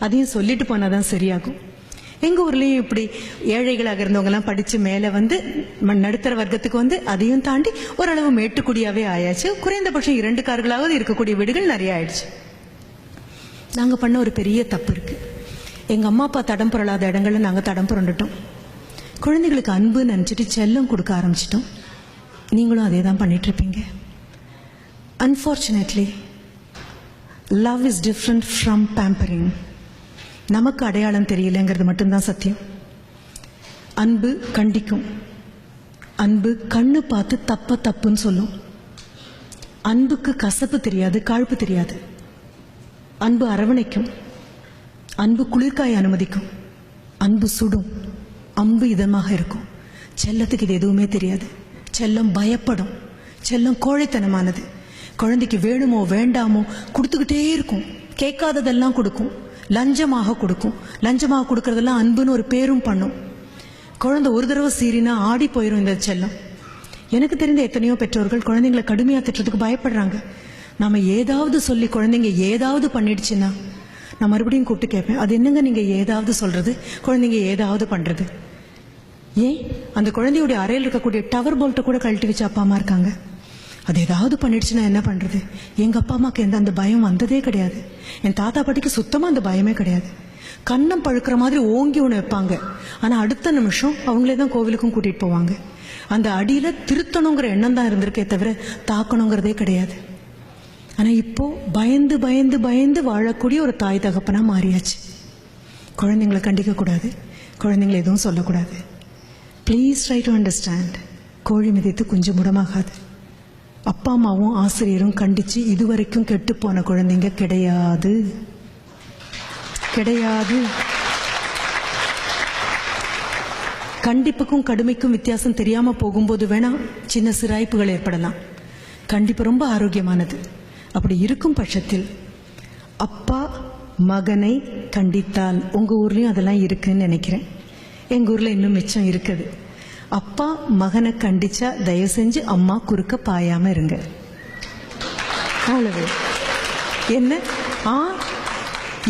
அதையும் சொல்லிட்டு போனாதான் சரியாகும். எங்க ஊர்லயும் இப்படி ஏழைகளாக இருந்தவங்கலாம் படிச்சு மேல வந்து நடுத்தர வர்க்கத்துக்கு வந்து அதையும் தாண்டி ஓரளவு மேட்டுக்குடியாவே ஆயாச்சு. குறைந்தபட்சம் 2 கார்களாவது இருக்கக்கூடிய வீடுகள் நிறைய ஆயிடுச்சு. நாங்க பண்ண ஒரு பெரிய தப்பு இருக்கு. எங்க அம்மா அப்பா தடம் புரளாத இடங்கள்ல நாங்க தடம் புரண்டுட்டோம். குழந்தைகளுக்கு அன்பு நினைச்சிட்டு செல்லம் கொடுக்க ஆரம்பிச்சிட்டோம். நீங்களும் அதே தான் பண்ணிட்டு இருப்பீங்க. Unfortunately love is different from pampering. நமக்கு அடையாளம் தெரியலங்கிறது மட்டும்தான் சத்தியம். அன்பு கண்டிக்கும், அன்பு கண்ணு பார்த்து தப்புன்னு சொல்லும். அன்புக்கு கசப்பு தெரியாது, காழ்ப்பு தெரியாது. அன்பு அரவணைக்கும், அன்பு குளிர்காய அனுமதிக்கும், அன்பு சுடும், அன்பு இதமாக இருக்கும். செல்லத்துக்கு இது எதுவுமே தெரியாது. செல்லம் பயப்படும், செல்லம் கோழைத்தனமானது. குழந்தைக்கு வேணுமோ வேண்டாமோ கொடுத்துக்கிட்டே இருக்கும். கேட்காததெல்லாம் கொடுக்கும், லஞ்சமாக கொடுக்கும். லஞ்சமாக கொடுக்கறதெல்லாம் அன்புன்னு ஒரு பேரும் பண்ணும். குழந்தை ஒரு தடவை சீரினா ஆடி போயிடும் இந்த செல்லம். எனக்கு தெரிந்த எத்தனையோ பெற்றோர்கள் குழந்தைங்களை கடுமையாக திட்டுறதுக்கு பயப்படுறாங்க. நாம ஏதாவது சொல்லி குழந்தைங்க ஏதாவது பண்ணிடுச்சுன்னா நான் மறுபடியும் கூப்பிட்டு கேட்பேன், அது என்னங்க நீங்க ஏதாவது சொல்றது, குழந்தைங்க ஏதாவது பண்றது? ஏன் அந்த குழந்தையுடைய அறையில் இருக்கக்கூடிய டவர் போல்ட்டை கூட கழட்டி வச்சு அப்பா அம்மா இருக்காங்க. அது ஏதாவது பண்ணிடுச்சுன்னா என்ன பண்றது? எங்க அப்பா அம்மாக்கு அந்த பயம் வந்ததே கிடையாது. என் தாத்தா பாட்டிக்கு சுத்தமா அந்த பயமே கிடையாது. கண்ணம் பழுக்கிற மாதிரி ஓங்கி ஒன்று வைப்பாங்க, ஆனா அடுத்த நிமிஷம் அவங்களே தான் கோவிலுக்கும் கூட்டிட்டு போவாங்க. அந்த அடியில திருத்தணுங்கிற எண்ணம் தான் இருந்திருக்கே தவிர தாக்கணுங்கிறதே கிடையாது. ஆனா இப்போ பயந்து பயந்து பயந்து வாழக்கூடிய ஒரு தாய் தகப்பனா மாறியாச்சு. குழந்தைங்களை கண்டிக்க கூடாது, குழந்தைங்களை எதுவும் சொல்லக்கூடாது. Please try to understand. கோழி மிதித்து குஞ்சு முடமாகாது. அப்பா அம்மாவும் ஆசிரியரும் கண்டிச்சு இதுவரைக்கும் கெட்டு போன குழந்தைங்க கிடையாது, கிடையாது. கண்டிப்புக்கும் கடுமைக்கும் வித்தியாசம் தெரியாம போகும்போது வேணா சின்ன சிராய்ப்புகள் ஏற்படலாம். கண்டிப்பு ரொம்ப ஆரோக்கியமானது. அப்படி இருக்கும் பட்சத்தில் அப்பா மகனை கண்டித்தால், உங்க ஊர்லயும் அதெல்லாம் இருக்குன்னு நினைக்கிறேன், எங்க ஊர்ல இன்னும் மிச்சம் இருக்குது. அப்பா மகனை கண்டிச்சா தயவு செஞ்சு அம்மா குறுக்க பாயாம இருங்க. அவ்வளவு. என்ன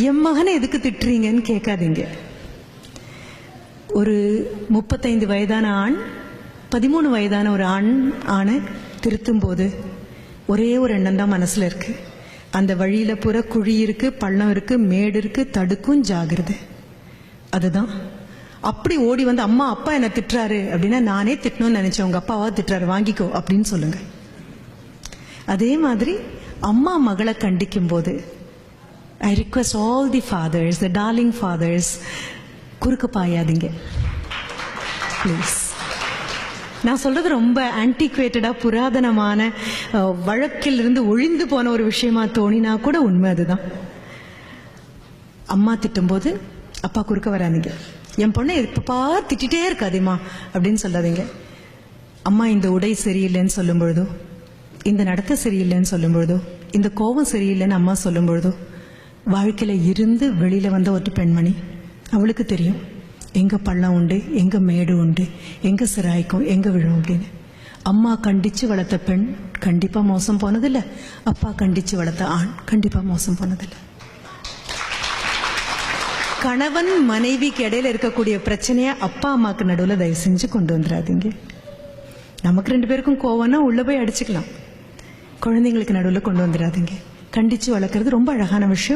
என் மகனை எதுக்கு திட்டுறீங்கன்னு கேட்காதீங்க. ஒரு 35 வயதான ஆண் 13 வயதான ஒரு ஆணை திருத்தும் போது ஒரே ஒரு எண்ணம் தான் மனசுல இருக்கு. அந்த வழியில புற குழி இருக்கு, பள்ளம் இருக்கு, மேடு இருக்கு, தடுக்கும், ஜாகிரதை. அதுதான். அப்படி ஓடி வந்து அம்மா அப்பா என்ன திட்டுறாரு அப்படின்னா நானே திட்டணும்னு நினைச்சேன், உங்க அப்பாவா திட்டுறாரு வாங்கிக்கோ அப்படின்னு சொல்லுங்க. அதே மாதிரி அம்மா மகளை கண்டிக்கும் போது I request all the fathers, the darling fathers, குறுக்க பாயாதீங்க ப்ளீஸ். நான் சொல்றது ரொம்ப ஆன்டிக்வேட்டடா புராதனமான வழக்கில் இருந்து ஒழிந்து போன ஒரு விஷயமா தோணினா கூட உண்மை அதுதான். அம்மா திட்டும் போது அப்பா குறுக்க வராதீங்க. என் பொண்ணை எப்பப்பா திட்டிகிட்டே இருக்காதேம்மா அப்படின்னு சொல்லாதீங்க. அம்மா இந்த உடை சரியில்லைன்னு சொல்லும் பொழுதோ, இந்த நடத்தை சரியில்லைன்னு சொல்லும் பொழுதோ, இந்த கோபம் சரியில்லைன்னு அம்மா சொல்லும் பொழுதோ, வாழ்க்கையில இருந்து வெளியில வந்த ஒரு பெண்மணி, அவளுக்கு தெரியும் எங்க பள்ளம் உண்டு, எங்க மேடு உண்டு, எங்க சிராய்க்கும், எங்க விழும் அப்படின்னு. அம்மா கண்டிச்சு வளர்த்த பெண் கண்டிப்பா மோசம் போனதில்லை, அப்பா கண்டிச்சு வளர்த்த ஆண் கண்டிப்பா மோசம் போனதில்லை. கணவன் மனைவிக்கு இடையில இருக்கக்கூடிய பிரச்சனைய அப்பா அம்மாக்கு நடுவில் தயவு செஞ்சு கொண்டு வந்துடாதீங்க. நமக்கு 2 பேருக்கும் கோவம்னா உள்ள போய் அடிச்சுக்கலாம், குழந்தைங்களுக்கு நடுவில் கொண்டு வந்துடாதீங்க. கண்டிச்சு வளர்க்கறது ரொம்ப அழகான விஷயம்.